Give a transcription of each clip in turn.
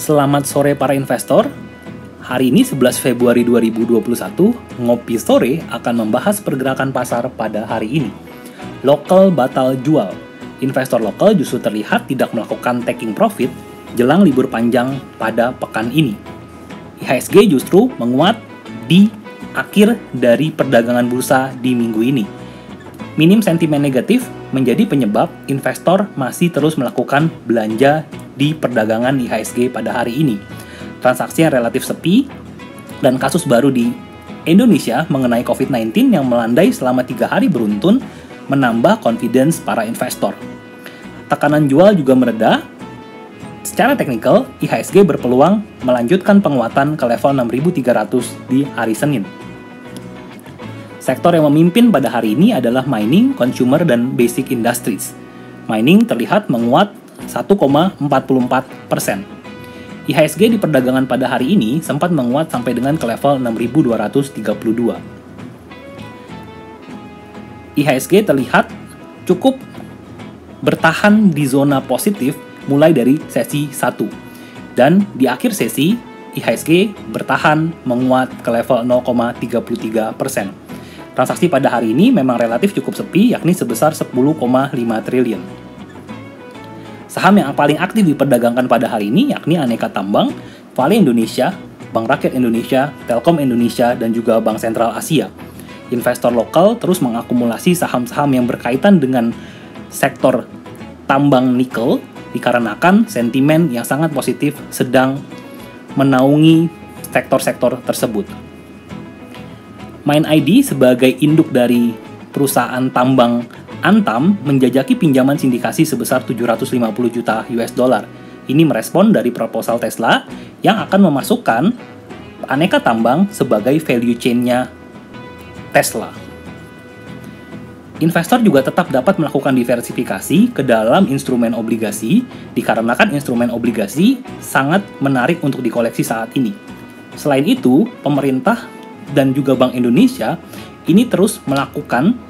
Selamat sore para investor. Hari ini 11 Februari 2021, Ngopi Sore akan membahas pergerakan pasar pada hari ini. Lokal batal jual. Investor lokal justru terlihat tidak melakukan taking profit jelang libur panjang pada pekan ini. IHSG justru menguat di akhir dari perdagangan bursa di minggu ini. Minim sentimen negatif menjadi penyebab investor masih terus melakukan belanja di perdagangan IHSG pada hari ini. Transaksi yang relatif sepi dan kasus baru di Indonesia mengenai COVID-19 yang melandai selama 3 hari beruntun menambah confidence para investor. Tekanan jual juga mereda. Secara teknikal, IHSG berpeluang melanjutkan penguatan ke level 6.300 di hari Senin. Sektor yang memimpin pada hari ini adalah mining, consumer, dan basic industries. Mining terlihat menguat 1,44%. IHSG di perdagangan pada hari ini sempat menguat sampai dengan ke level 6.232. IHSG terlihat cukup bertahan di zona positif mulai dari sesi 1. Dan di akhir sesi, IHSG bertahan menguat ke level 0,33%. Transaksi pada hari ini memang relatif cukup sepi, yakni sebesar 10,5 triliun. Saham yang paling aktif diperdagangkan pada hari ini yakni Aneka Tambang, Vale Indonesia, Bank Rakyat Indonesia, Telkom Indonesia, dan juga Bank Sentral Asia. Investor lokal terus mengakumulasi saham-saham yang berkaitan dengan sektor tambang nikel dikarenakan sentimen yang sangat positif sedang menaungi sektor-sektor tersebut. MindID sebagai induk dari perusahaan tambang Antam menjajaki pinjaman sindikasi sebesar 750 juta US dollar. Ini merespon dari proposal Tesla yang akan memasukkan Aneka Tambang sebagai value chain-nya Tesla. Investor juga tetap dapat melakukan diversifikasi ke dalam instrumen obligasi dikarenakan instrumen obligasi sangat menarik untuk dikoleksi saat ini. Selain itu, pemerintah dan juga Bank Indonesia ini terus melakukan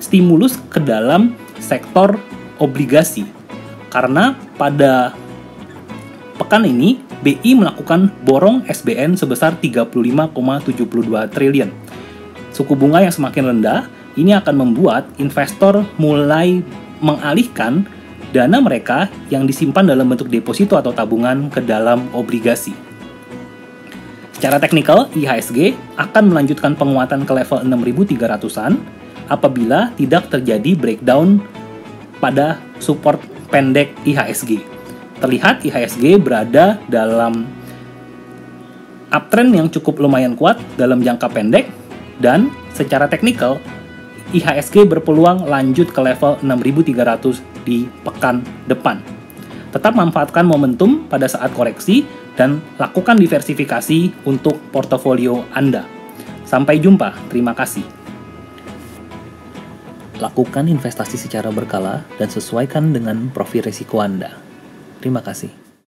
stimulus ke dalam sektor obligasi. Karena pada pekan ini BI melakukan borong SBN sebesar 35,72 triliun. Suku bunga yang semakin rendah ini akan membuat investor mulai mengalihkan dana mereka yang disimpan dalam bentuk deposito atau tabungan ke dalam obligasi. Secara teknikal, IHSG akan melanjutkan penguatan ke level 6.300-an apabila tidak terjadi breakdown pada support pendek IHSG. Terlihat IHSG berada dalam uptrend yang cukup lumayan kuat dalam jangka pendek dan secara teknikal IHSG berpeluang lanjut ke level 6.300 di pekan depan. Tetap manfaatkan momentum pada saat koreksi dan lakukan diversifikasi untuk portofolio Anda. Sampai jumpa, terima kasih. Lakukan investasi secara berkala dan sesuaikan dengan profil risiko Anda. Terima kasih.